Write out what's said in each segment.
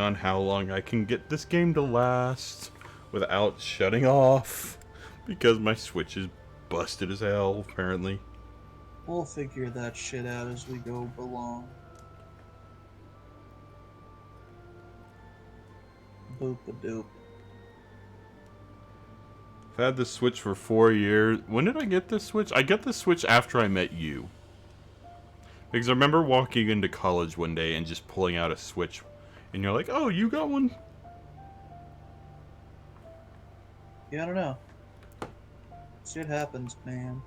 On how long I can get this game to last without shutting off because my Switch is busted as hell, apparently. We'll figure that shit out as we go along. Boop-a-doop. I've had this Switch for 4 years. When did I get this Switch? I got this Switch after I met you. Because I remember walking into college one day and just pulling out a Switch. And you're like, oh, you got one? Yeah, I don't know. Shit happens, man.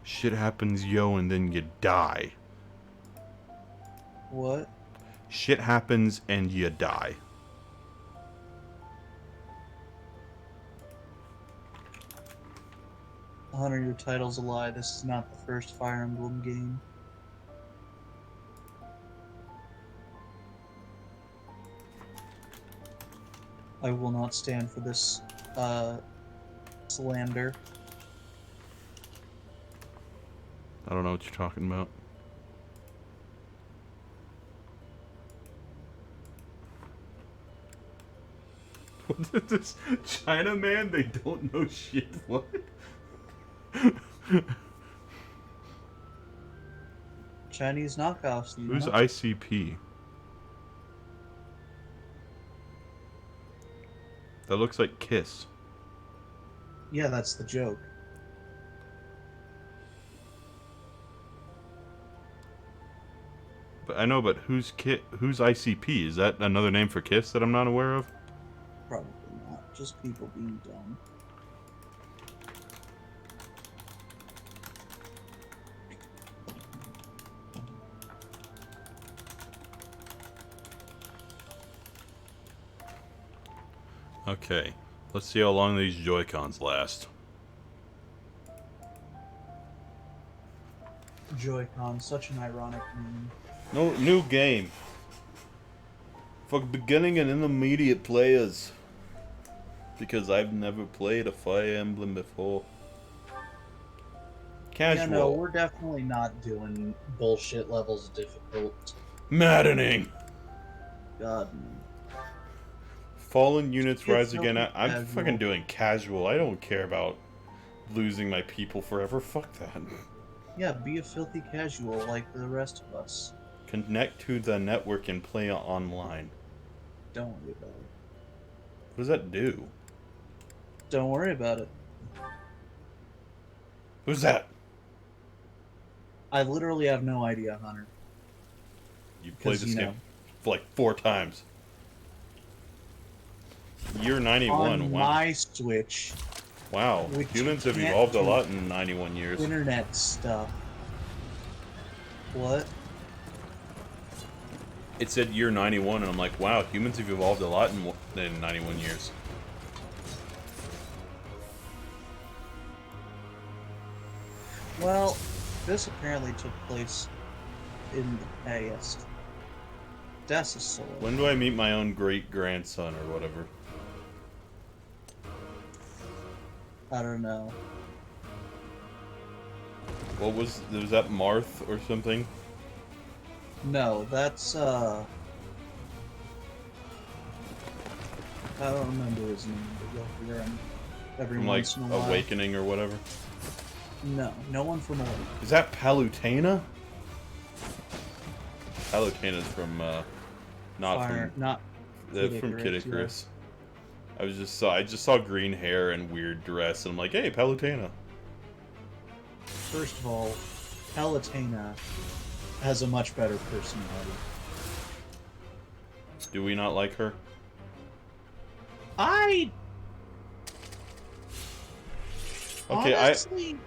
Shit happens, yo, and then you die. What? Shit happens and you die. Hunter, your title's a lie. This is not the first Fire Emblem game. I will not stand for this, slander. I don't know what you're talking about. What is this? Chinaman? They don't know shit. What? Chinese knockoffs. Who's ICP? That looks like Kiss. Yeah, that's the joke. But I know, but who's ICP? Is that another name for Kiss that I'm not aware of? Probably not. Just people being dumb. Okay, let's see how long these Joy-Cons last. Joy-Con, such an ironic name. No, new game. For beginning and intermediate players. Because I've never played a Fire Emblem before. Casual. Yeah, no, we're definitely not doing bullshit levels difficult. Maddening. God. Fallen units rise again. I'm Casual. fucking doing casual. I don't care about losing my people forever. Fuck that. Yeah, be a filthy casual like the rest of us. Connect to the network and play online. Don't worry about it. What does that do? Don't worry about it. Who's that? I literally have no idea, Hunter. You played this game for like 4 times. Year 91. On wow. my Switch. Wow. Humans have evolved a lot in 91 years. Internet stuff. What? It said year 91, and I'm like, wow, humans have evolved a lot in 91 years. Well, this apparently took place in the past. That's a soul. When do I meet my own great-grandson or whatever? I don't know. What was that Marth or something? No, that's, I don't remember his name, but you'll hear him every From like once in a while. Awakening or whatever? No, no one from Awakening. Is that Palutena? Palutena's from, Not from Kid Icarus. Yeah. I just saw green hair and weird dress, and I'm like, hey, Palutena. First of all, Palutena has a much better personality. Do we not like her? Okay, honestly,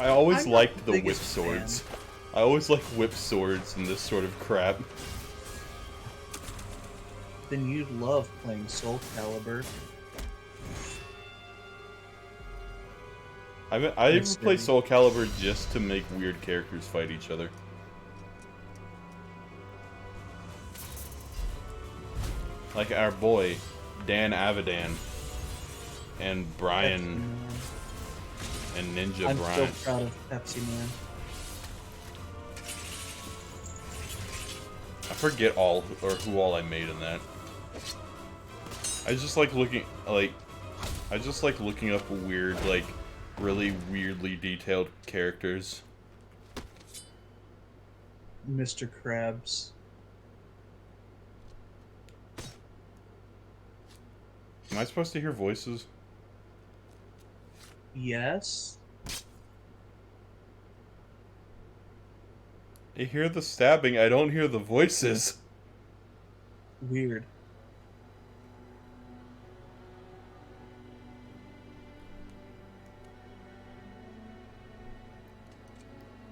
I always I'm liked the whip biggest swords. fan. I always like whip swords and this sort of crap. Then you'd love playing Soul Calibur. I ever play Soul Calibur just to make weird characters fight each other. Like our boy, Dan Avidan, and Brian, and Ninja Brian. I'm so proud of Pepsi Man. I forget who all I made in that. I just like looking I just like looking up weird, like really weirdly detailed characters. Mr. Krabs. Am I supposed to hear voices? Yes. I hear the stabbing, I don't hear the voices. Weird.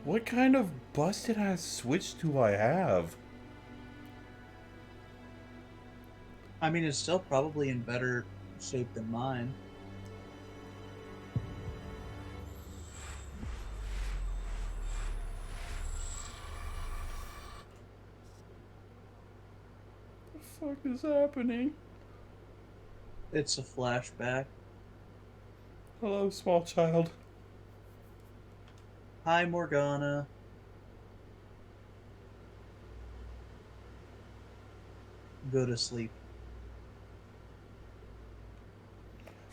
What kind of busted ass Switch do I have? I mean, it's still probably in better shape than mine. What the fuck is happening? It's a flashback. Hello, small child. Hi, Morgana. Go to sleep.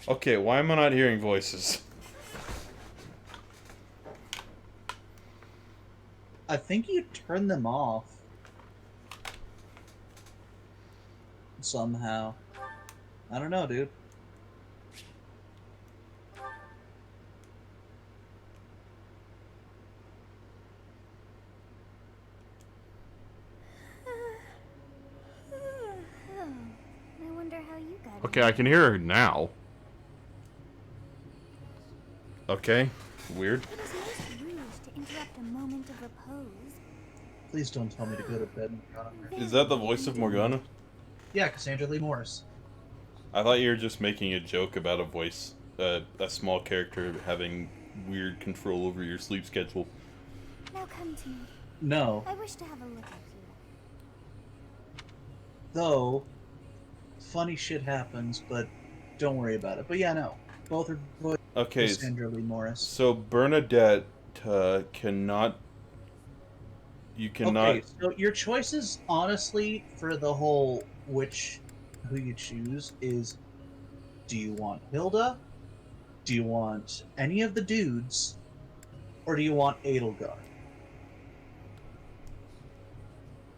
Okay, why am I not hearing voices? I think you turn them off. Somehow. I don't know, dude. I wonder how you got Okay, I can hear her now. Okay, weird. It is most rude to interrupt a moment of repose. Please don't tell me to go to bed, Morgana. Is that the voice of Morgana? Yeah, Cassandra Lee Morris. I thought you were just making a joke about a voice, a small character having weird control over your sleep schedule. Now come to me. No. I wish to have a look at you. Though, funny shit happens, but don't worry about it. But yeah, no. Both are voiced by Okay, Cassandra Lee Morris. so Bernadette cannot. You cannot. Okay, so your choices, honestly, for the whole who you choose is: do you want Hilda? Do you want any of the dudes? Or do you want Edelgard?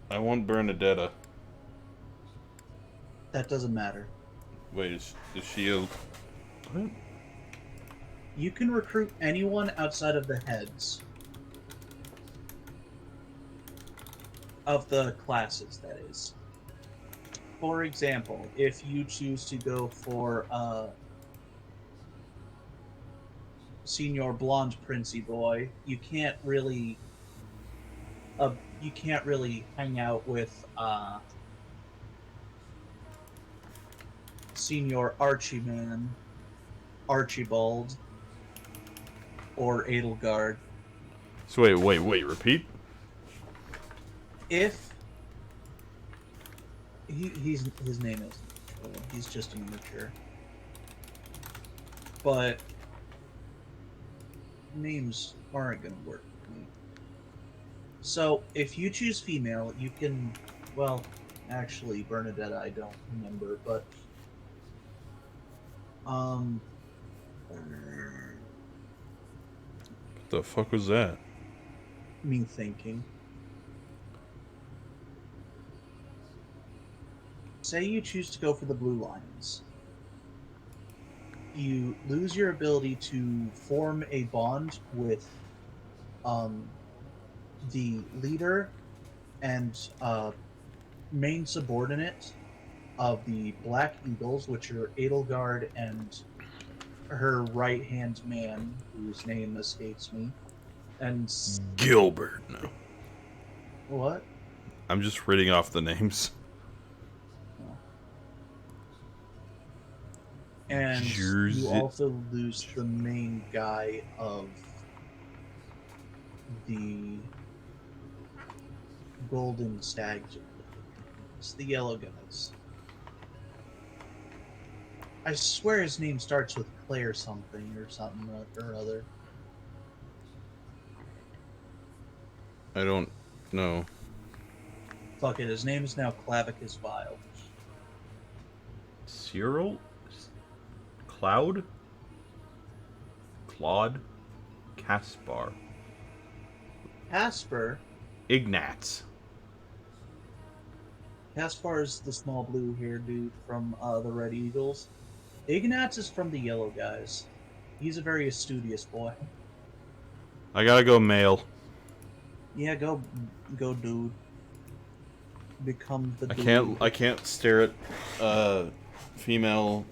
I want Bernadetta. That doesn't matter. Wait, is she a. What? You can recruit anyone outside of the heads of the classes, that is. For example, if you choose to go for Senior Blonde Princey Boy, you can't really hang out with Senior Archieman, Archibald, or Edelgard. So wait, repeat? If his name is, he's just immature. But names aren't gonna work for me. So if you choose female, you can, well, actually Bernadette I don't remember, but What the fuck was that? me thinking. Say you choose to go for the Blue Lions. You lose your ability to form a bond with the leader and main subordinate of the Black Eagles, which are Edelgard and her right-hand man, whose name escapes me. And Gilbert. No. what? I'm just reading off the names. And Jersey. you also lose the main guy of the Golden Stags. It's the yellow guys. I swear his name starts with Claire something or something or other. I don't know. Fuck it, his name is now Clavicus Vile. Cyril? Cloud? Claude? Caspar? Casper. Ignatz. Caspar is the small blue-haired dude from the Red Eagles. Ignatz is from the Yellow Guys. He's a very studious boy. I gotta go male. Yeah, go, dude. Become the I dude. can't stare at female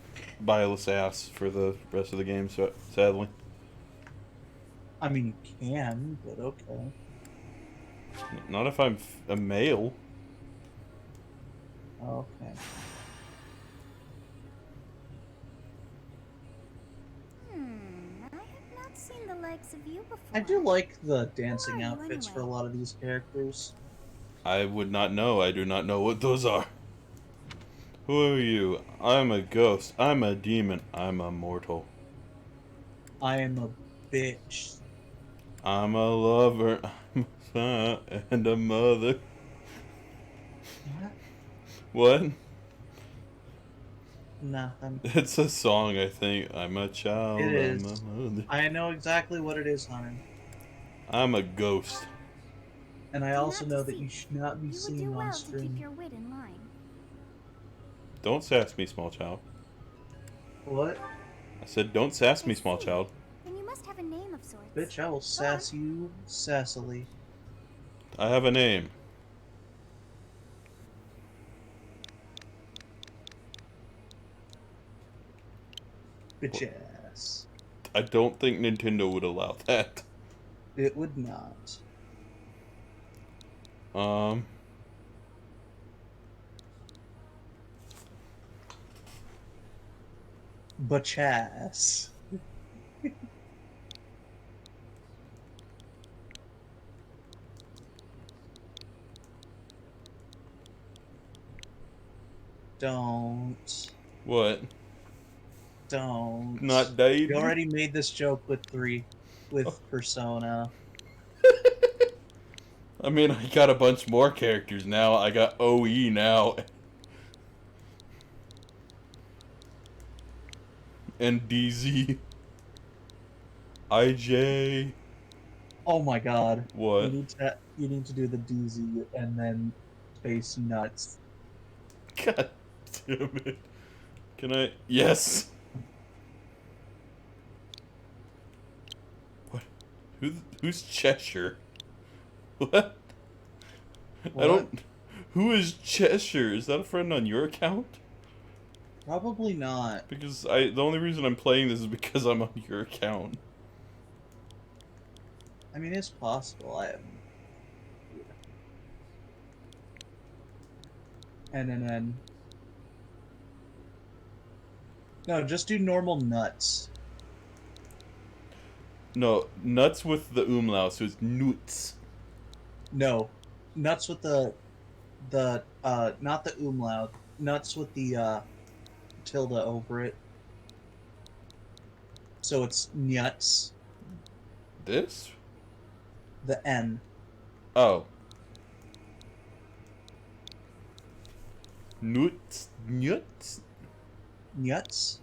bileless ass for the rest of the game, so sadly. I mean, you can, but okay. Not if I'm a male. Okay. I have not seen the likes of you before. I do like the dancing Who are you outfits for a anyway? lot of these characters. I would not know. I do not know what those are. Who are you? I'm a ghost. I'm a demon. I'm a mortal. I am a bitch. I'm a lover. I'm a son and a mother. What? What? Nothing. It's a song, I think. I'm a child. It I'm is. a mother. I know exactly what it is, honey. I'm a ghost. And I Do also not know that deceive. you should not be You would do seen well on to keep stream. your wit in line. Don't sass me, small child. What? I said, don't sass me, I small see. child. Then you must have a name of sorts. Bitch, I will sass you sassily. I have a name. Bitch ass. I don't think Nintendo would allow that. It would not. Bitch ass. Don't. What? Don't. Not died? We already made this joke with Persona. I mean, I got a bunch more characters now. I got OE now. And DZ. IJ. Oh my god. What? You need to do the DZ and then space nuts. God damn it. Can I? Yes! What? Who's Cheshire? What? What? I don't... Who is Cheshire? Is that a friend on your account? Probably not. Because the only reason I'm playing this is because I'm on your account. I mean, it's possible. I haven't. And no, just do normal nuts. No, nuts with the umlaut, so it's nuts. No, nuts with the not the umlaut. Nuts with the tilde over it. So it's nuts. This? The N. Oh. Nuts? Nuts? Nuts.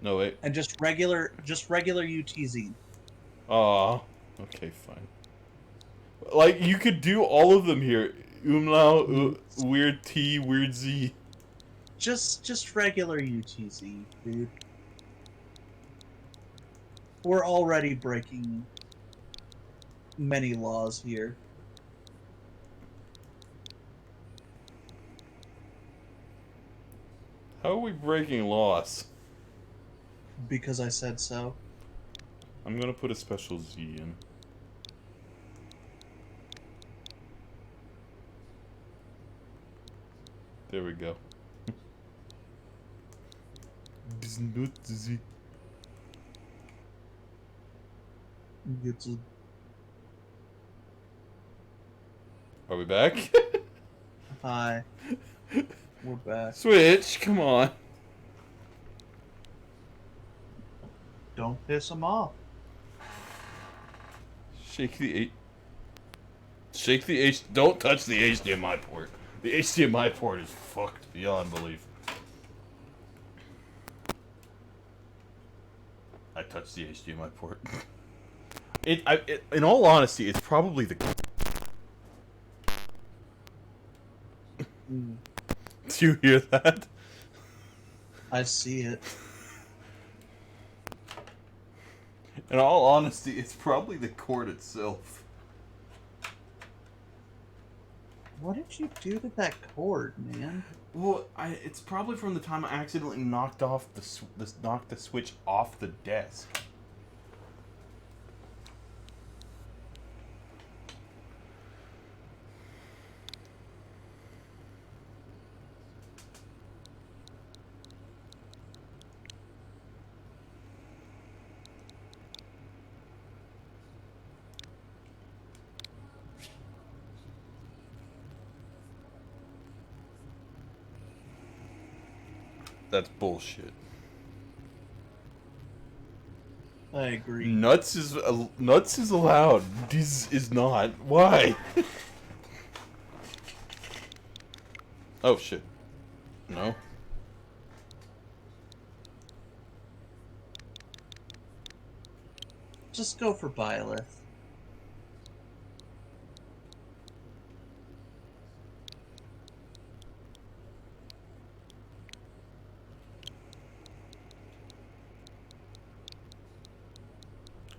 No, wait. And just regular UTZ. Aw. Okay, fine. Like, you could do all of them here. Umlaut, weird T, weird Z. Just regular UTZ, dude. We're already breaking many laws here. How are we breaking laws? Because I said so. I'm gonna put a special Z in. There we go. This not Z. Are we back? Hi. We're back. Switch, come on. Don't piss them off. Shake the don't touch the HDMI port. The HDMI port is fucked beyond belief. touched the HDMI port. In all honesty, it's probably the. Mm, Do you hear that? I see it. In all honesty, it's probably the cord itself. What did you do to that cord, man? Well, it's probably from the time I accidentally knocked off knocked the switch off the desk. That's bullshit. I agree. Nuts is allowed. This is not. Why? Oh shit. No. Just go for Byleth.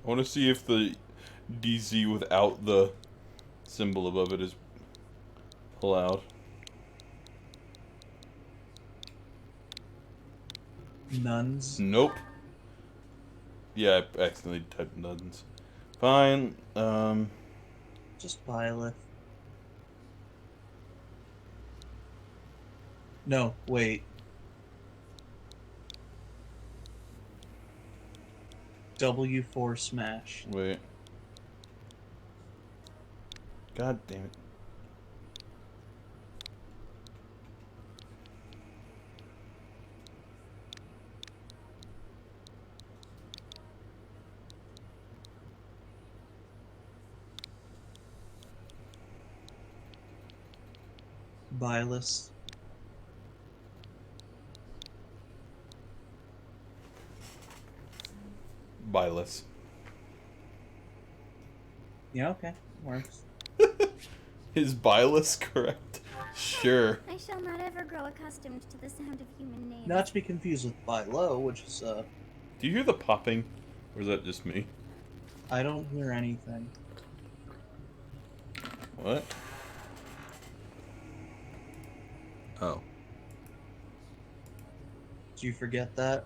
I want to see if the DZ without the symbol above it is allowed. Nuns. Nope. Yeah, I accidentally typed nuns. Fine. Just Byleth. No, wait. W4 smash. Wait. God damn it. Byleth. Byless. Yeah, okay. Works. Is Byless correct? Sure. I shall not ever grow accustomed to the sound of human names. Not to be confused with Bylo, which is, Do you hear the popping? Or is that just me? I don't hear anything. What? Oh. Do you forget that?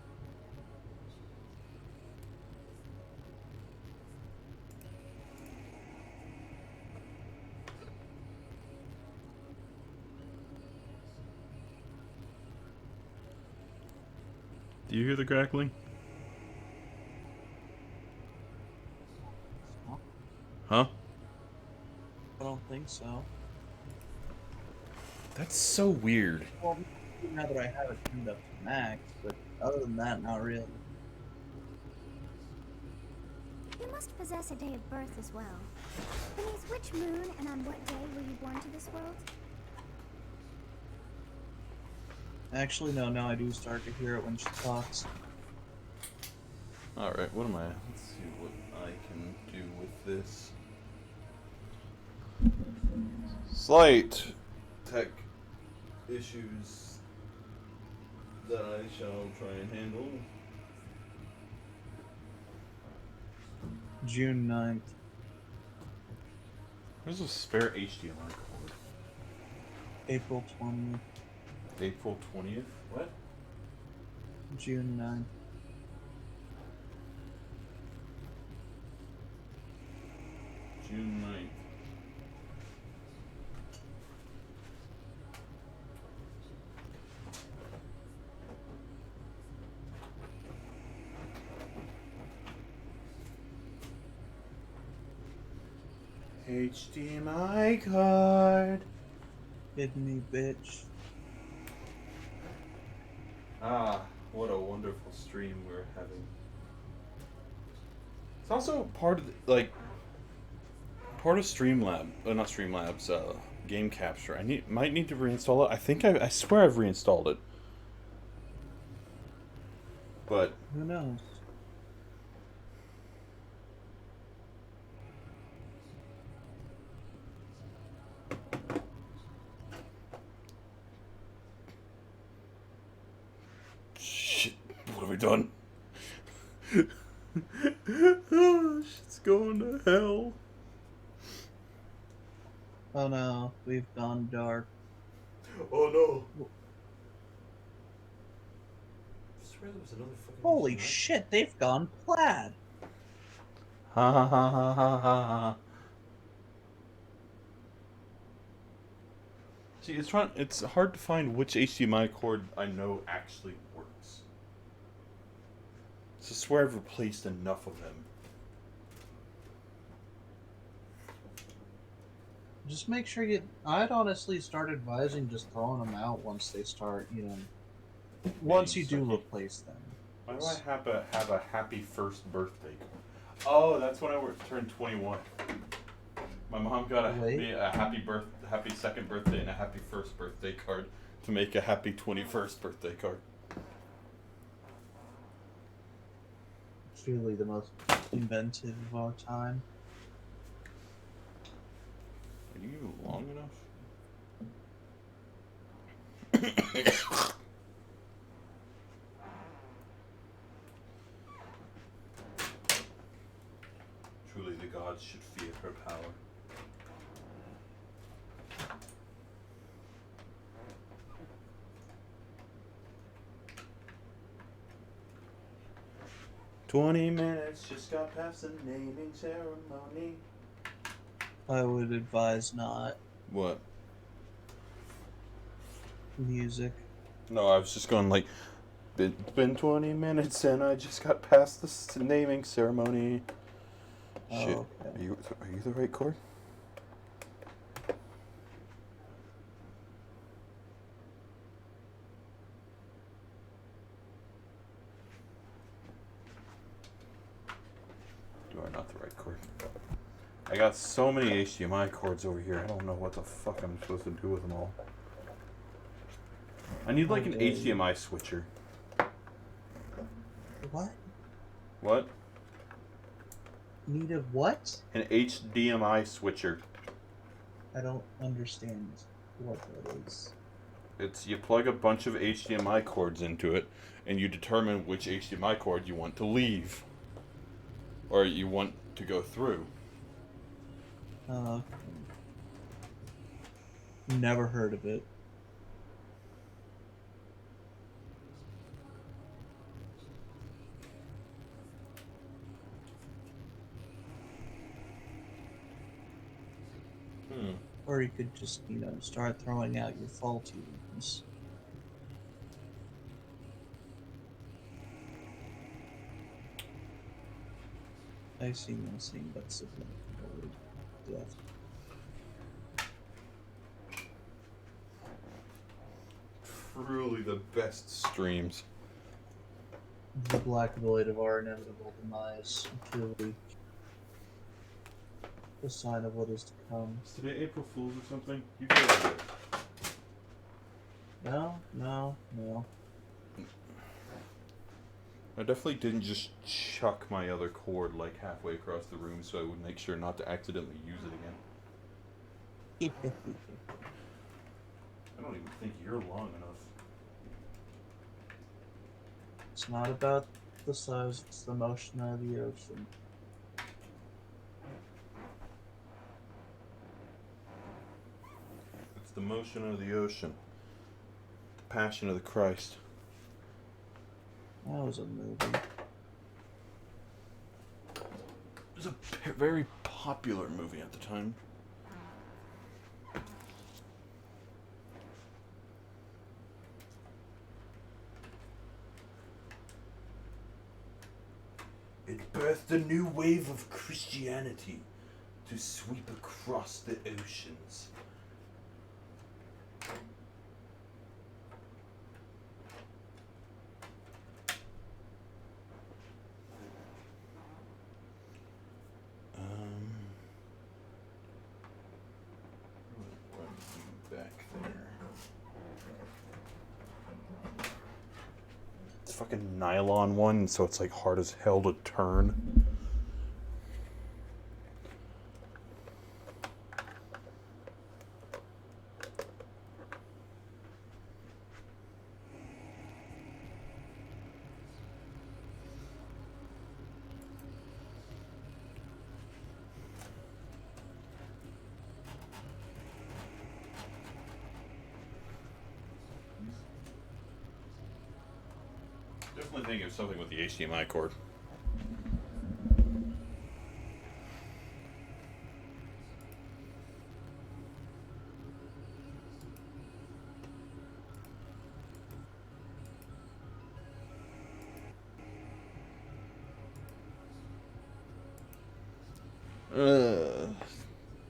Do you hear the crackling? Huh? I don't think so. That's so weird. Well, now that I have it turned up to max, but other than that, not really. You must possess a day of birth as well. Beneath which moon and on what day were you born to this world? Actually, no, now I do start to hear it when she talks. Alright, what am I? Let's see what I can do with this. Slight tech issues that I shall try and handle. June 9th. There's a spare HDMI cord. April 20th. April 20th? What? June 9th. June 9th. HDMI card. Hit me, bitch. Ah, what a wonderful stream we're having. It's also part of part of Streamlab, not Streamlabs, game capture. Might need to reinstall it. I think I swear I've reinstalled it. But Who knows? have we done? Oh, shit's going to hell. Oh no, we've gone dark. Oh no. I swear there was another fucking Holy HDMI. shit, they've gone plaid. Ha ha ha ha ha ha. See, it's hard to find which HDMI cord I know actually works. So I swear I've replaced enough of them. Just make sure you. I'd honestly start advising just throwing them out once they start, once you do sucky. replace them. Why do I have a happy first birthday? Oh, that's when I turned 21. My mom got me a happy second birthday, and a happy first birthday card to make a happy 21st birthday card. It's really the most inventive of our time. Are you long enough? Truly, the gods should fear her power. "20 minutes just got past the naming ceremony." I would advise not. What? Music. No, I was just going like, it's been 20 minutes and I just got past the naming ceremony. Oh, Shit. okay. Are you the right chord? You are not the right chord. I got so many HDMI cords over here. I don't know what the fuck I'm supposed to do with them all. I need like an HDMI switcher. What? What? Need a what? An HDMI switcher. I don't understand what that is. It's you plug a bunch of HDMI cords into it, and you determine which HDMI cord you want to leave, or you want to go through. Never heard of it. Or you could just, start throwing out your faulty ones. I've seen nothing but significant death. Truly the best streams. The black void of our inevitable demise. Truly the sign of what is to come. Is today April Fool's or something? You get it. No. I definitely didn't just chuck my other cord like halfway across the room so I would make sure not to accidentally use it again. I don't even think you're long enough. It's not about the size, it's the motion of the ocean. It's the motion of the ocean. The passion of the Christ. That was a movie. It was a very popular movie at the time. It birthed a new wave of Christianity to sweep across the oceans. Back there. It's fucking nylon one, so it's like hard as hell to turn. definitely think it's something with the HDMI cord.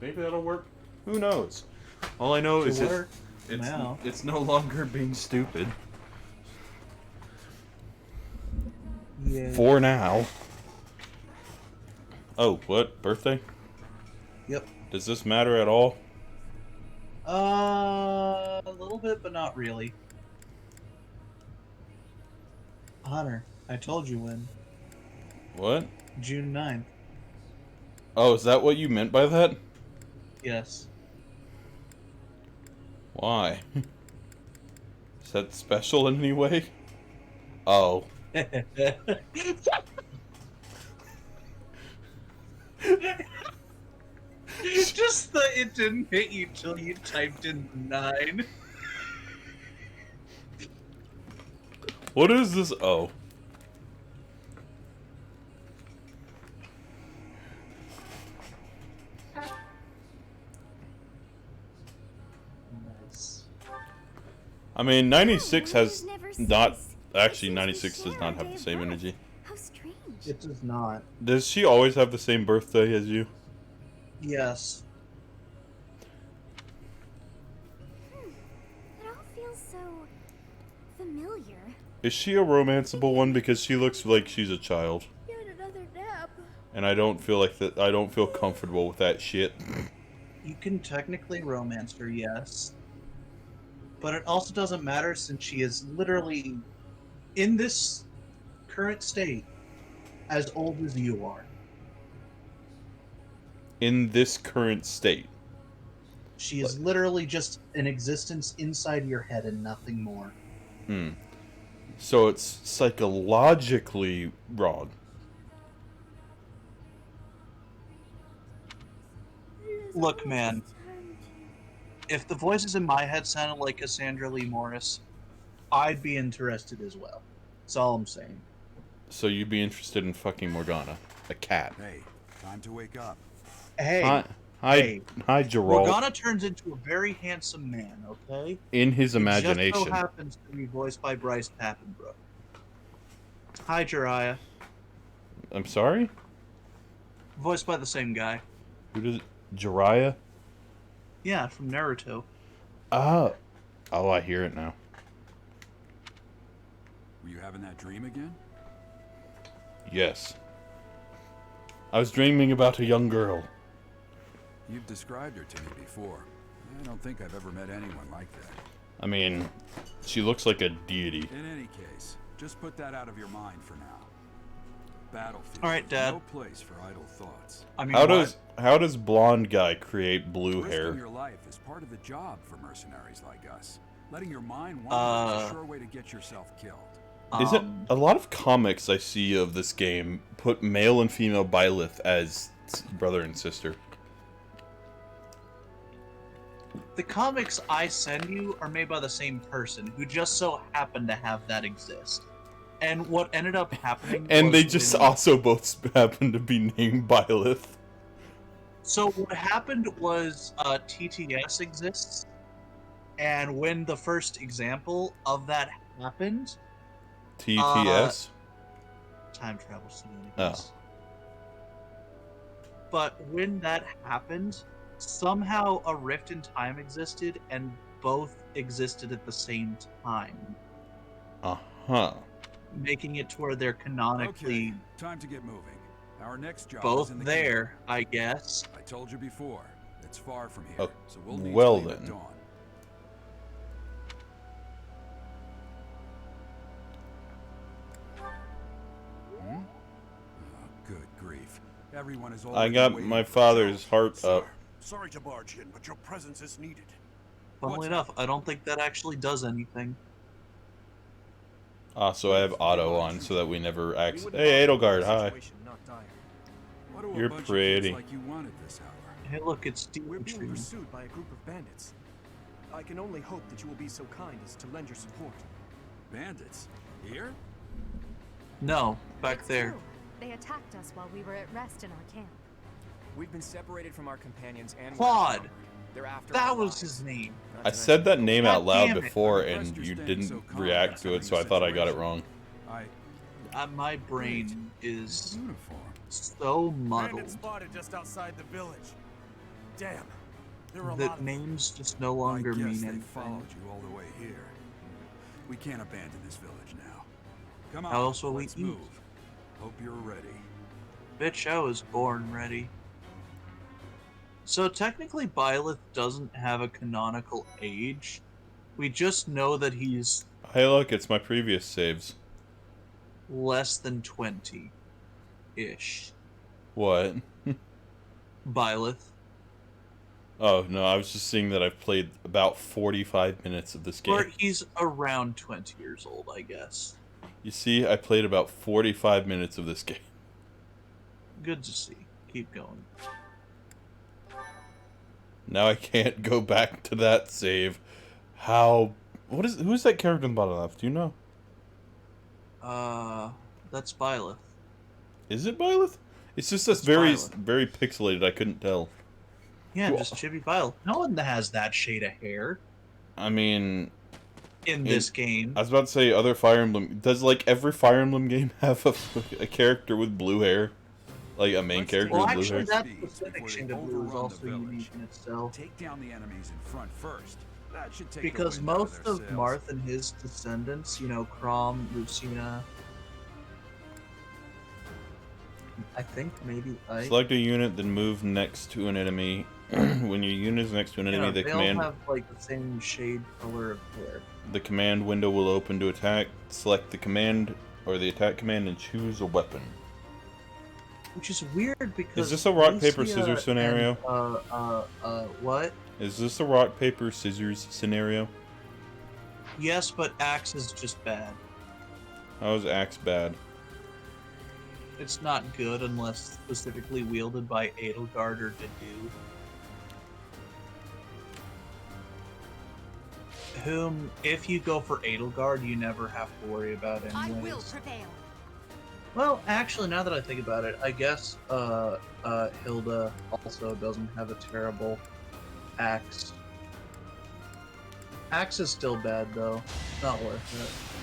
Maybe that'll work. Who knows? All I know is it's no longer being stupid. Yeah. For now. Oh, what? Birthday? Yep. Does this matter at all? A little bit, but not really. Hunter, I told you when. What? June 9th. Oh, is that what you meant by that? Yes. Why? Is that special in any way? Oh. Just that it didn't hit you till you typed in 9. What is this? Oh. Nice. I mean, 96 has Never not... cease. Actually, It seems 96 to does share not a have day the of same birth. energy. How strange. It does not. Does she always have the same birthday as you? Yes. It all feels so familiar. Is she a romanceable one? Because she looks like she's a child. Yet another nap. And I don't feel like that. I don't feel comfortable with that shit. You can technically romance her, yes. But it also doesn't matter since she is literally, in this current state, as old as you are. In this current state. She is literally just an existence inside your head and nothing more. Hmm. So it's psychologically wrong. Look, man, if the voices in my head sounded like Cassandra Lee Morris, I'd be interested as well. That's all I'm saying. So you'd be interested in fucking Morgana, a cat. Hey, time to wake up. Hey, Hi, Geralt. Morgana turns into a very handsome man, okay? In his It imagination. just so happens to be voiced by Bryce Pappenbrook. Hi, Jiraiya. I'm sorry? Voiced by the same guy. Who does... Jiraiya? Yeah, from Naruto. Oh, I hear it now. Were you having that dream again? Yes. I was dreaming about a young girl. You've described her to me before. I don't think I've ever met anyone like that. I mean, she looks like a deity. In any case, just put that out of your mind for now. Battlefield. All right, Dad. No place for idle thoughts. I mean, How does blonde guy create blue Risking hair? your life is part of the job for mercenaries like us. Letting your mind wander is a sure way to get yourself killed. Is it a lot of comics I see of this game put male and female Byleth as brother and sister? The comics I send you are made by the same person who just so happened to have that exist. And what ended up happening And was they just also both happen to be named Byleth. So what happened was TTS exists, and when the first example of that happened, TTS? time travel shenanigans. But when that happened, somehow a rift in time existed, and both existed at the same time, Uh-huh. making it to where they're canonically Okay, time to get moving. Our next job both is in the there, kingdom. I guess. I told you before. It's far from here, Oh, so we'll need well to leave at then. dawn. Hmm? Oh, good grief. Everyone is I already got waiting my for father's heart Sir, up. sorry to barge in, but your presence is needed. Funnily What's enough, I don't think that actually does anything. So I have auto on so that we never We act. wouldn't Hey, bother Edelgard, with the hi. situation not dire. What do a You're bunch of pretty. kids like you want at this hour? Hey, look, it's Steve. We're being pursued by a group of bandits. I can only hope that you will be so kind as to lend your support. Bandits? Here? No, back It's there. true. They attacked us while we were at rest in our camp. We've been separated from our companions and Claude. they're after That our was lives. his name. Not I to said that mention- name God out loud damn it. before, I'm impressed and you're you staying didn't so calm react to it, so I considering thought the I got it situation. wrong. My brain is Uniform. so Bandits muddled spotted just outside the village. Damn. There were a lot that of names just no I longer guess mean they anything. followed you all the way here. We can't abandon this village now. Come on, How else will we let's eat? move. Hope you're ready. Bitch, I was born ready. So technically, Byleth doesn't have a canonical age. We just know that he's Hey, look, it's my previous saves. less than 20-ish. What? Byleth. Oh, no, I was just seeing that I've played about 45 minutes of this Or game. he's around 20 years old, I guess. You see, I played about 45 minutes of this game. Good to see. Keep going. Now I can't go back to that save. Who's that character in the bottom left? Do you know? That's Byleth. Is it Byleth? It's just this It's very, Byleth. very pixelated, I couldn't tell. Yeah, Well- just Chibi Byleth. No one has that shade of hair I mean, in this game. I was about to say other Fire Emblem. Does, like, every Fire Emblem game have a character with blue hair? Like, a main Let's character Well, with blue actually, hair? that Speeds specific before they shade of blue is overrun the also village. unique in itself. Take down the enemies in front first. That should take Because the wind out most their of sails. Marth and his descendants, Crom, Lucina, I think maybe Ike, Select a unit, then move next to an enemy. When your unit is next to an enemy, they all have like the same shade color of hair. the command window will open to attack. Select the command or the attack command and choose a weapon. Which is weird because Is this a rock, paper, Lucia scissors scenario? And, what? Is this a rock, paper, scissors scenario? Yes, but Axe is just bad. How is Axe bad? It's not good unless specifically wielded by Edelgard or Dedue. Whom, if you go for Edelgard, you never have to worry about I anyways. will prevail. Well, actually, now that I think about it, I guess Hilda also doesn't have a terrible axe. Axe is still bad, though. Not worth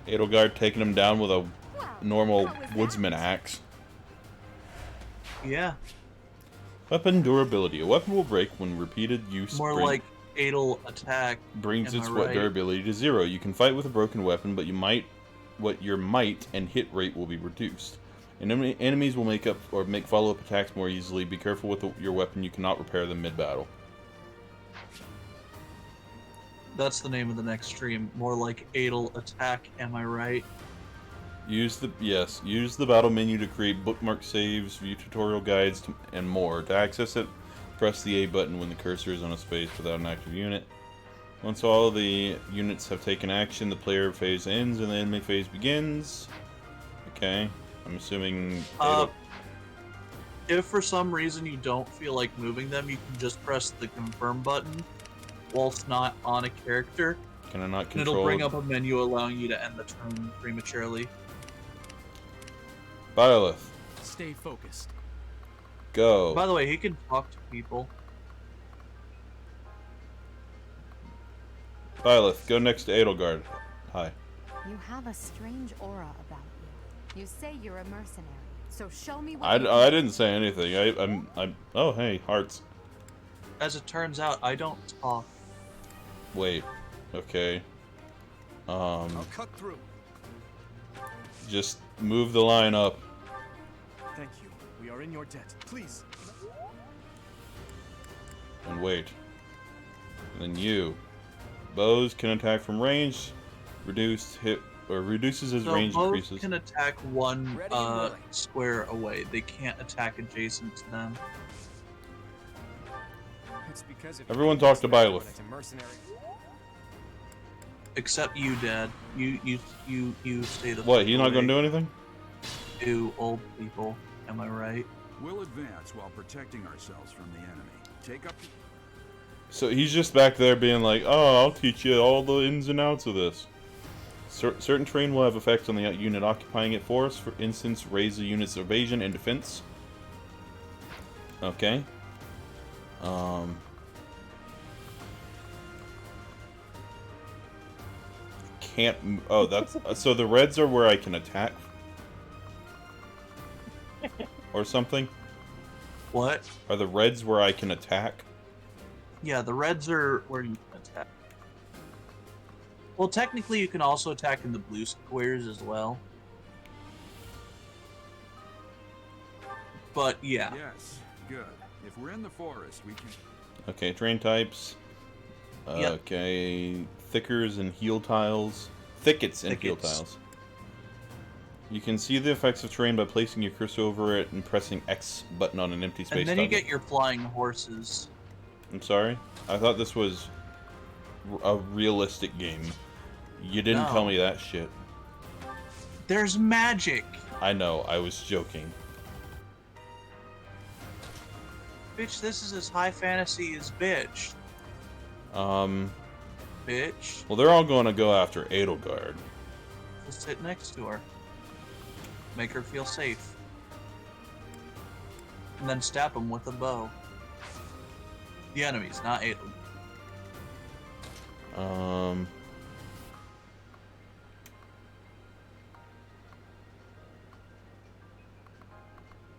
it. Edelgard taking him down with a Well, normal how was woodsman that? axe. Yeah, Weapon durability. A weapon will break when repeated use more like Adel attack. brings am its I right? durability to 0. You can fight with a broken weapon, but your might and hit rate will be reduced. Enemies will make follow-up attacks more easily. Be careful with your weapon. You cannot repair them mid-battle. That's the name of the next stream. More like Adel attack. Am I right? Use the battle menu to create bookmark saves, view tutorial guides, and more. To access it, press the A button when the cursor is on a space without an active unit. Once all the units have taken action, the player phase ends and the enemy phase begins. Okay, I'm assuming. If for some reason you don't feel like moving them, you can just press the confirm button whilst not on a character, Can I not and control? it'll bring up a menu allowing you to end the turn prematurely. Byleth, Stay focused. go. By the way, he can talk to people. Byleth, go next to Edelgard. Hi. You have a strange aura about you. You say you're a mercenary, so show me what I didn't say anything. I'm. Oh, hey, hearts. As it turns out, I don't talk. Wait. Okay. I'll cut through. Just move the line up. Thank you. We are in your debt. Please. And wait. And then you. Bows can attack from range. Reduces his So range both increases. can attack one Ready and willing. square away. They can't attack adjacent to them. It's because of Everyone talk to Byleth. It's a mercenary. Except you, Dad. You stay the What? fuck He's not away. gonna do anything? To old people. Am I right? We'll advance while protecting ourselves from the enemy. Take up the... So he's just back there being like, "Oh, I'll teach you all the ins and outs of this." Certain terrain will have effects on the unit occupying it. For instance, raise the unit's evasion and defense. Okay. Can't. Oh, that's so. The reds are where I can attack, or something. What? Are the reds where I can attack? Yeah, the reds are where you can attack. Well, technically, you can also attack in the blue squares as well. But yeah. Yes, good. If we're in the forest, we can. Okay, terrain types. Yep. Okay, thickers and heal tiles. Thickets and heal Thickets. tiles. You can see the effects of terrain by placing your cursor over it and pressing X button on an empty space. And then you get your flying horses. I'm sorry? I thought this was a realistic game. You didn't No. tell me that shit. There's magic! I know, I was joking. Bitch, this is as high fantasy as bitch. Bitch. Well, they're all going to go after Edelgard. Just sit next to her. Make her feel safe. And then stab them with a bow. The enemies, not Adel.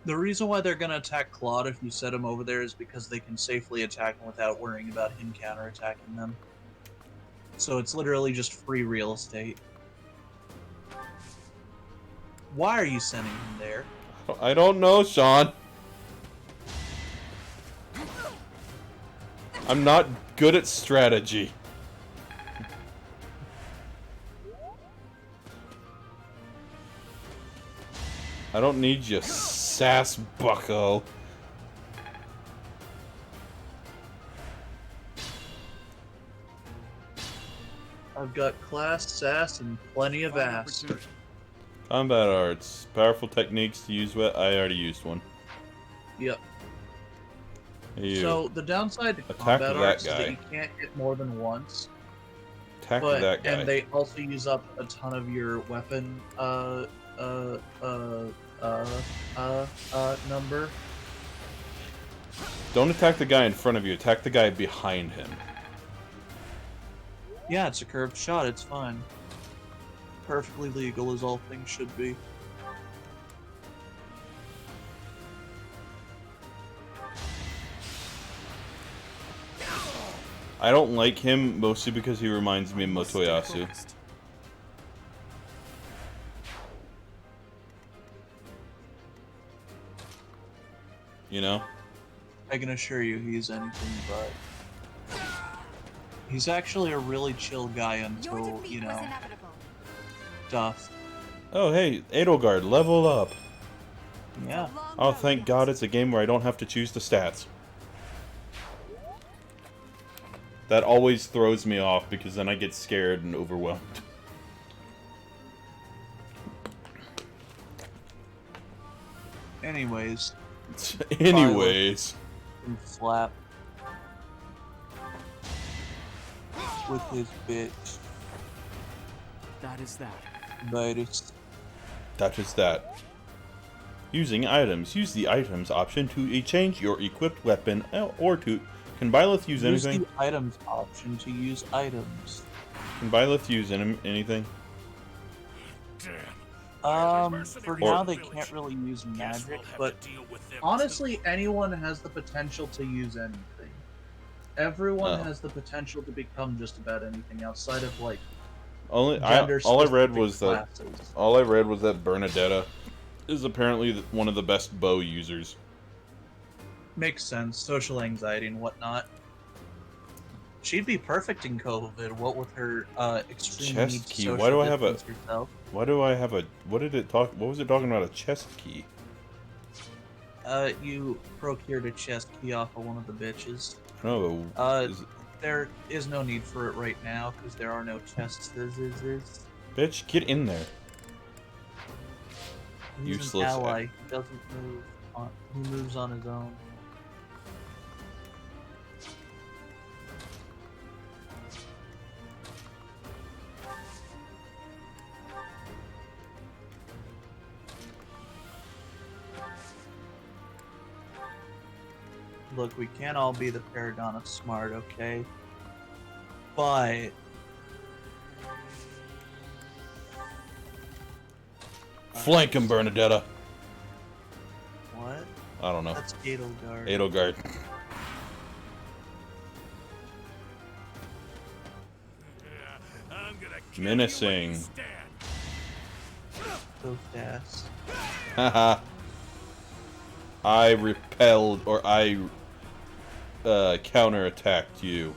The reason why they're gonna attack Claude if you set him over there is because they can safely attack him without worrying about him counterattacking them. So it's literally just free real estate. Why are you sending him there? I don't know, Sean. I'm not good at strategy. I don't need you, sass bucko. I've got class, sass, and plenty of Fine ass. opportunity. Combat arts. Powerful techniques to use with. I already used one. Yep. Hey, you. So the downside to Attack combat that arts is guy. that you can't hit more than once. Attack But that guy. and they also use up a ton of your weapon number. Don't attack the guy in front of you. Attack the guy behind him. Yeah, it's a curved shot, it's fine. Perfectly legal as all things should be. I don't like him mostly because he reminds me of Motoyasu. You know? I can assure you he's anything but. He's actually a really chill guy Your until, defeat you was know, inevitable. stuff. Oh, hey, Edelgard, level up. Yeah. Oh, thank God it's a game where I don't have to choose the stats. That always throws me off because then I get scared and overwhelmed. Anyways, Anyways. and slap with his bitch. That is that. But it's That is that. Using items. Use the items option to change your equipped weapon or to... Can Byleth use anything? the items option to use items. Can Byleth use anything? For now they can't really use magic, but honestly, anyone has the potential to use anything. Everyone Oh. has the potential to become just about anything outside of like All I read gender-specific was that classes. all I read was that Bernadetta is apparently one of the best bow users. Makes sense, social anxiety and whatnot. She'd be perfect in COVID. What with her extreme Chest need to key. social Why do I have a- distance herself. Why do I have a... What did it talk... What was it talking about? A chest key? You procured a chest key off of one of the bitches. No. There is no need for it right now because there are no chests. Bitch, get in there. He's Useless. an ally. He doesn't move. He moves on his own. Look, we can't all be the paragon of smart, okay? But Flank him, Bernadetta. what? I don't know. That's Edelgard. Edelgard. I'm gonna kill Menacing. you when you stand. So fast. Haha. I repelled, or I counterattacked you.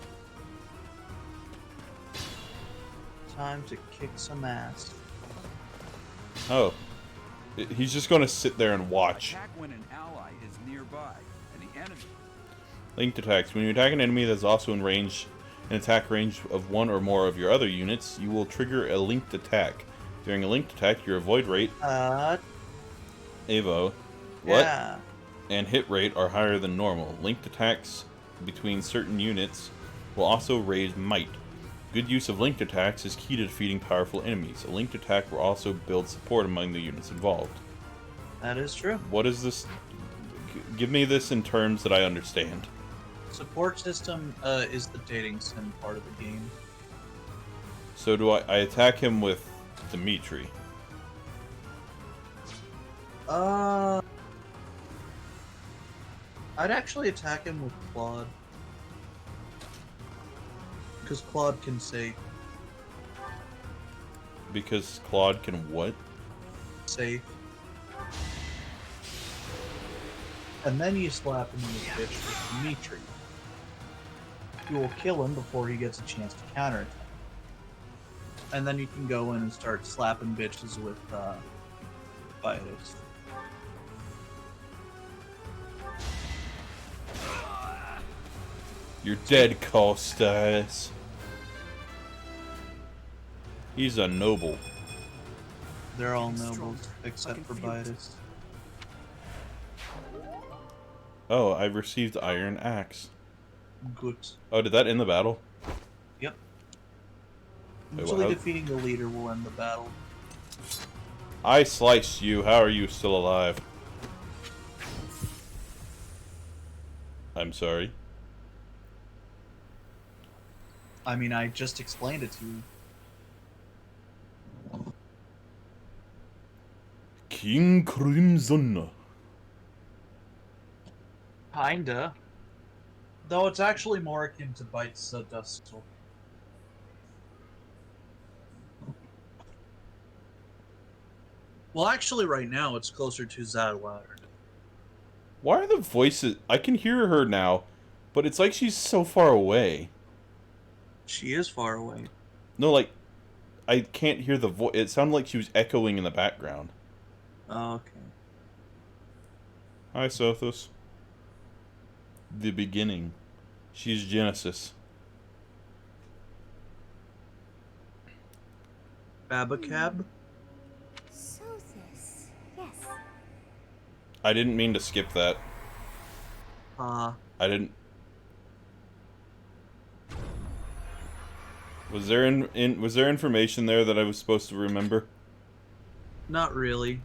Time to kick some ass. Oh. He's just gonna sit there and watch. Attack when an ally is nearby, and the enemy. Linked attacks. When you attack an enemy that's also in range, an attack range of one or more of your other units, you will trigger a linked attack. During a linked attack, your avoid rate, Avo, Yeah. and hit rate are higher than normal. Linked attacks between certain units will also raise might. Good use of linked attacks is key to defeating powerful enemies. A linked attack will also build support among the units involved. That is true. What is this? Give me this in terms that I understand. Support system is the dating sim part of the game. So do I attack him with Dimitri? I'd actually attack him with Claude. Because Claude can save. Because Claude can what? Safe. And then you slap him in the bitch with Dimitri. You will kill him before he gets a chance to counterattack. And then you can go in and start slapping bitches with Vitus. You're dead, Costas. He's a noble. They're all nobles, except for Vitus. Oh, I received Iron Axe. Good. Oh, did that end the battle? Yep. Wait, Usually how- defeating the leader will end the battle. I sliced you. How are you still alive? I'm sorry. I mean, I just explained it to you. King Crimson. Kinda. Though it's actually more akin to Bites the Dustle. Well, actually, right now it's closer to Zadward. Why are the voices... I can hear her now, but it's like she's so far away. She is far away. No, like, I can't hear the voice. It sounded like she was echoing in the background. Oh, okay. Hi, Sothos. The beginning. She's Genesis. Babacab? So this. Yes. I didn't mean to skip that. I didn't... Was there was there information there that I was supposed to remember? Not really.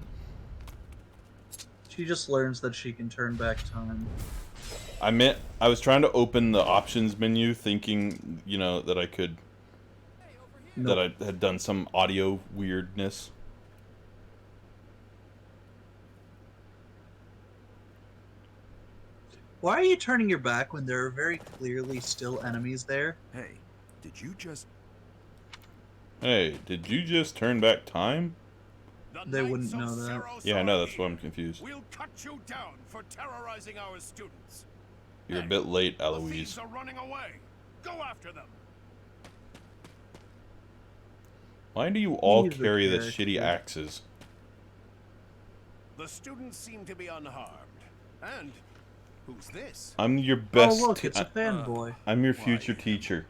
She just learns that she can turn back time. I was trying to open the options menu thinking, you know, that I could... That I had done some audio weirdness. Why are you turning your back when there are very clearly still enemies there? Hey, did you just... Hey, did you just turn back time? They wouldn't know that. Yeah, I know, that's why I'm confused. We'll cut you down for terrorizing our students. You're a bit late, The Eloise. thieves are running away. Go after them. Why do you all He's a carry the character. shitty axes? The students seem to be unharmed. And who's this? I'm your best... Oh look, it's a fanboy. I'm your future teacher.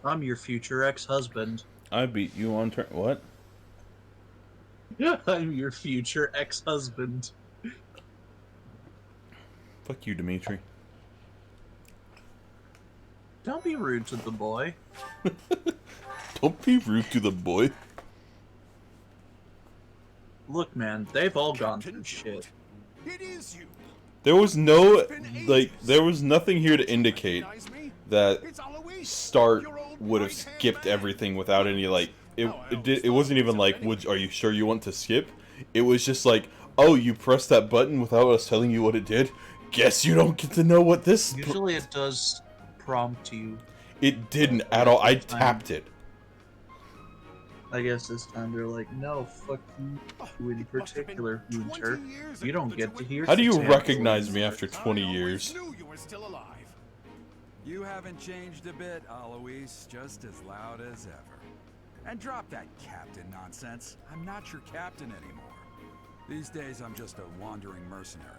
I'm your future ex-husband. I beat you on turn... What? I'm your future ex-husband. Fuck you, Dimitri. Don't be rude to the boy. Don't be rude to the boy. Look, man, they've all gone Captain through Jude. shit. It is you. There was no, like, there was nothing here to indicate Recognize me? that It's Alois, Start your old would have right-hand skipped man. everything without any, like, How I it wasn't even like, are you sure you want to skip? It was just like, oh, you pressed that button without us telling you what it did? Guess you don't get to know what this... Usually it does prompt you. It didn't at all. I tapped it. I guess this time they're like, no, fuck you in particular, Winter. You don't get to hear. How do you Sam's recognize voice. me after 20 years? I knew you were still alive. You haven't changed a bit, Alois. Just as loud as ever. And drop that captain nonsense. I'm not your captain anymore. These days, I'm just a wandering mercenary.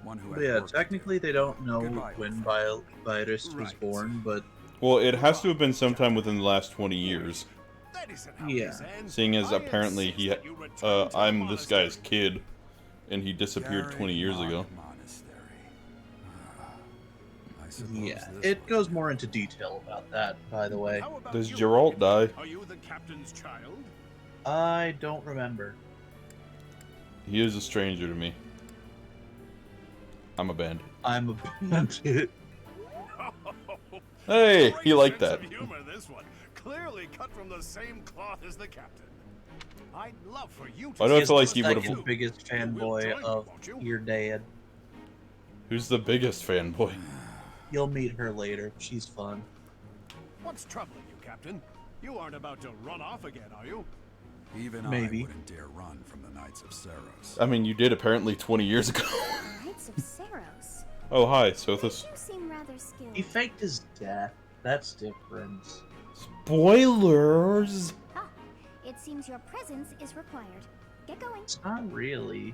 One who But had yeah, work to technically do. they don't know Goodbye, when old Virus was Right. born, but Well, it has to have been sometime within the last 20 years. That isn't how Yeah. this ends. Seeing as I apparently insist he, that you return to the I'm this guy's monastery. kid, and he disappeared Gary 20 years Lock ago. Monastery. I suppose yeah, this it was goes it. more into detail about that, by the way. How about Does you, Geralt Logan? die? Are you the captain's child? I don't remember. He is a stranger to me. I'm a bandit. I'm a bandit. Hey, Great he liked sense that. of humor, this one. Clearly cut from the same cloth as the captain. I'd love for you to Why do I He's feel like just he like would've- the biggest You will fanboy join me, of won't you? your dad. Who's the biggest fanboy? You'll meet her later. She's fun. What's troubling you, Captain? You aren't about to run off again, are you? Even Maybe. I wouldn't dare run from the Knights of Saros. I mean, you did apparently 20 years ago. Knights of Saros. Oh, hi, Sothis. You seem rather skilled. He faked his death. That's different. Spoilers! Ah, it seems your presence is required. Get going. It's not really.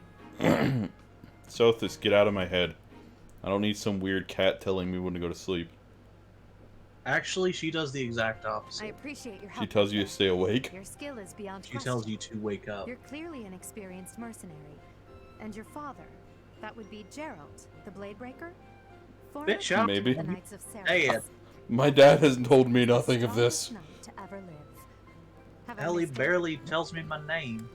Sothis, get out of my head. I don't need some weird cat telling me when to go to sleep. Actually, she does the exact I opposite. appreciate your help. She tells you to Victor. stay awake. Your skill is beyond She trust. tells you to wake up. You're clearly an experienced mercenary. And your father, that would be Geralt, the Bladebreaker? Former Bitch, out. Maybe. the Knights of Saros. Hey, My dad has told me nothing of this. Strongest knight to ever live. Have I Hell, he missed it? barely tells me my name.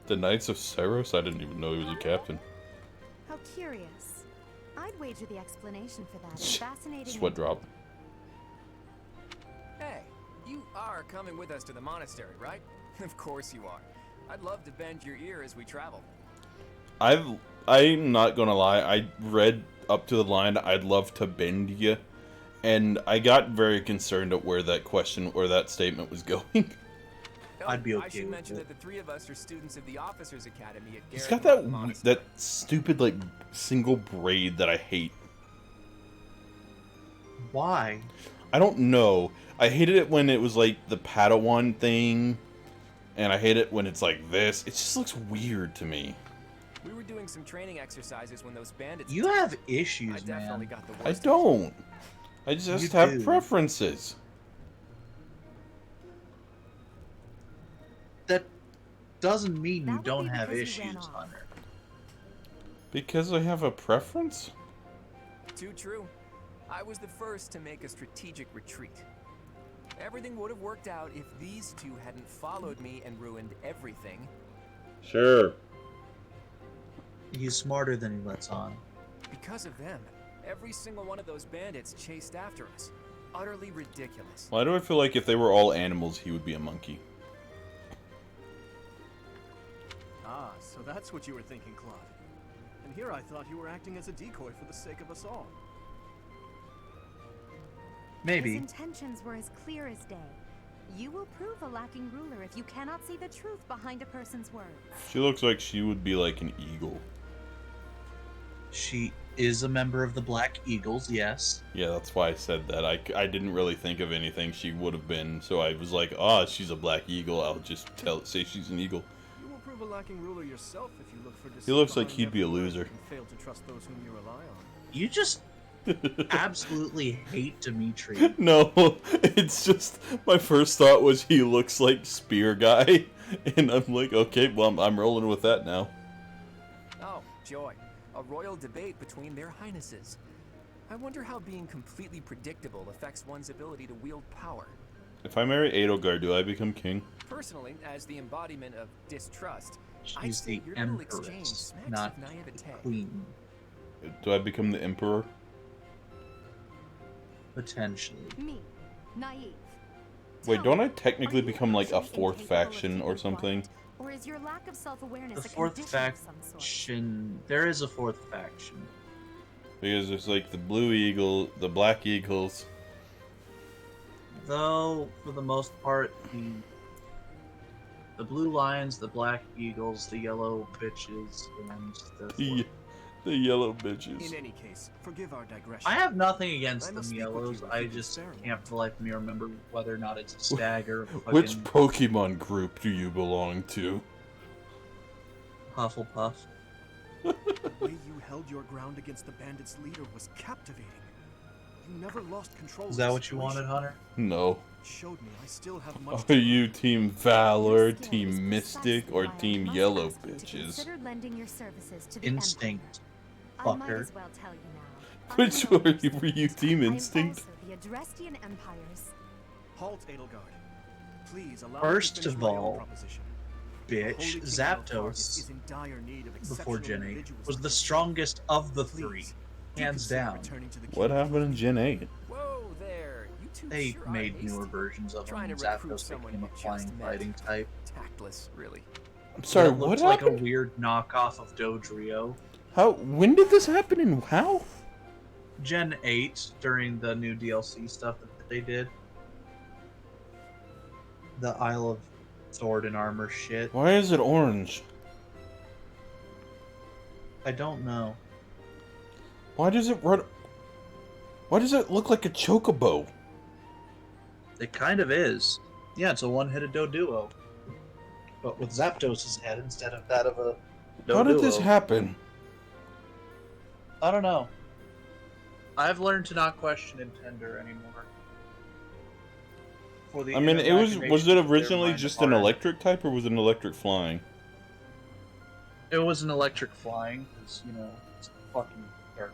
The Knights of Saros? I didn't even know he was a captain. How curious. I'd wager the explanation for that is fascinating. Sweat drop. Hey, you are coming with us to the monastery, right? Of course you are. I'd love to bend your ear as we travel. I'm not gonna lie, I read up to the line, I'd love to bend you, and I got very concerned at where that question or that statement was going. Oh, I'd be I okay should with mention it. that the three of us are students of the Officers Academy at He's Garrett got Rock that Monastery. that stupid like single braid that I hate. Why? I don't know. I hated it when it was like the Padawan thing, and I hate it when it's like this. It just looks weird to me. We were doing some training exercises when those bandits You attacked. have I issues, definitely man. got the I worst. don't. I just You have do. preferences. That doesn't mean That you would don't be have because you ran issues, off. Hunter. Because I have a preference? Too true. I was the first to make a strategic retreat. Everything would have worked out if these two hadn't followed me and ruined everything. Sure. He's smarter than he lets on. Because of them, every single one of those bandits chased after us. Utterly ridiculous. Why do I feel like if they were all animals, he would be a monkey? Ah, so that's what you were thinking, Claude. And here I thought you were acting as a decoy for the sake of us all. His Maybe. intentions were as clear as day. You will prove a lacking ruler if you cannot see the truth behind a person's words. She looks like she would be like an eagle. She is a member of the Black Eagles, yes. Yeah, that's why I said that. I didn't really think of anything she would have been, so I was like, oh, she's a black eagle. I'll just say she's an eagle. You will prove a lacking ruler yourself if you look for deceit He looks like behind he'd be a every word loser. and fail to trust those whom you rely on. You just absolutely hate Dimitri. No, it's just my first thought was he looks like Spear Guy, and I'm like, okay, well, I'm rolling with that now. Oh, joy. A royal debate between their highnesses. I wonder how being completely predictable affects one's ability to wield power. If I marry Edelgard, do I become king? Personally, as the embodiment of distrust, I'd She's say the your little exchange Empress, smacks not of naivete. Queen, Do I become the Emperor? potentially. Me, naive. Wait, Tell don't me, I technically are you become like a actually fourth incapable of faction or keeping something? quiet, or is your lack of self-awareness The a fourth condition of some sort? faction. There is a fourth faction. Because there's like the Blue Eagle, the Black Eagles. Though, for the most part, the Blue Lions, the Black Eagles, the Yellow Bitches, and The yellow In bitches. any case, forgive our digression. I have nothing I against them must speak with Yellows. you if I you can just spare a can't moment. for the life of me remember whether or not it's a stag or a Which fucking Pokemon group do you belong to? Hufflepuff. The way you held your ground against the bandits' leader was captivating. You never lost control Is of that the what you wanted, situation. Hunter? No. It showed me I still have much Are to you learn. Team Valor, Your skill is Team Mystic, precisely or why I Team must Yellow ask you to Bitches? consider lending your services to the Instinct. Empire. I might Fucker. as well tell you now. Which I'm no were you? Were you Team I'm Instinct? also the Adrestian Empire's. Halt, Edelgard. Please allow First me to finish of my own all, proposition. Bitch, The Holy Kingdom of Targus Zapdos, is in dire need of before exceptional Gen 8, individuals was like the yourself. strongest of the three. Please, do Hands consider down. returning to the What kingdom. happened in Gen 8? Whoa there, you two They sure are made hasty. newer versions of Trying them. to recruit Zapdos someone became a you just flying met. fighting type. Tactless, really. I'm sorry, That what looked like a happened? weird knockoff of Dodrio. How? When did this happen and how? Gen 8, during the new DLC stuff that they did. The Isle of Sword and Armor shit. Why is it orange? I don't know. Why does it run? Why does it look like a chocobo? It kind of is. Yeah, it's a one-headed Doduo. But with Zapdos' head instead of that of a Doduo. How did this happen? I don't know. I've learned to not question Nintendo anymore. For the I mean, inner was it machinations of their originally mind just an are- electric type or was it an electric flying? It was an electric flying, because, you know, it's a fucking bird.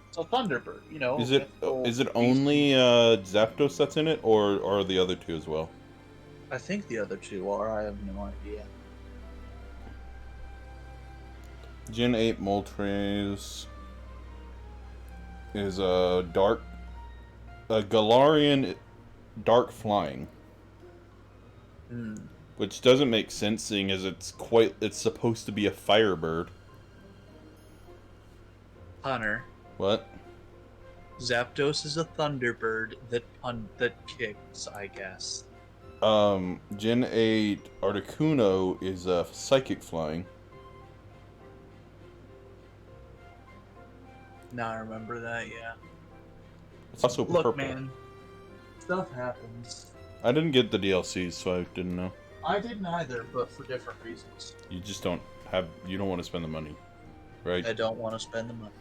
It's a Thunderbird, you know. Is it only Zapdos that's in it or are the other two as well? I think the other two are. I have no idea. Gen 8 Moltres is a Galarian dark flying. Hmm. Which doesn't make sense seeing as it's supposed to be a firebird. Hunter. What? Zapdos is a Thunderbird that kicks, I guess. Gen 8 Articuno is a psychic flying. Now I remember that, yeah. It's also Look, purple. man. Stuff happens. I didn't get the DLCs, so I didn't know. I didn't either, but for different reasons. You just don't want to spend the money, right? I don't want to spend the money.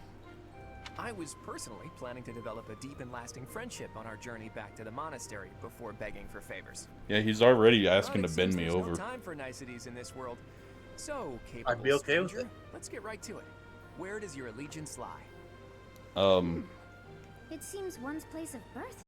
I was personally planning to develop a deep and lasting friendship on our journey back to the monastery before begging for favors. Yeah, he's already asking But to it bend seems me there's over. No time for niceties in this world. So, capable I'd be okay with stranger, it. let's get right to it. Where does your allegiance lie? It seems one's place of birth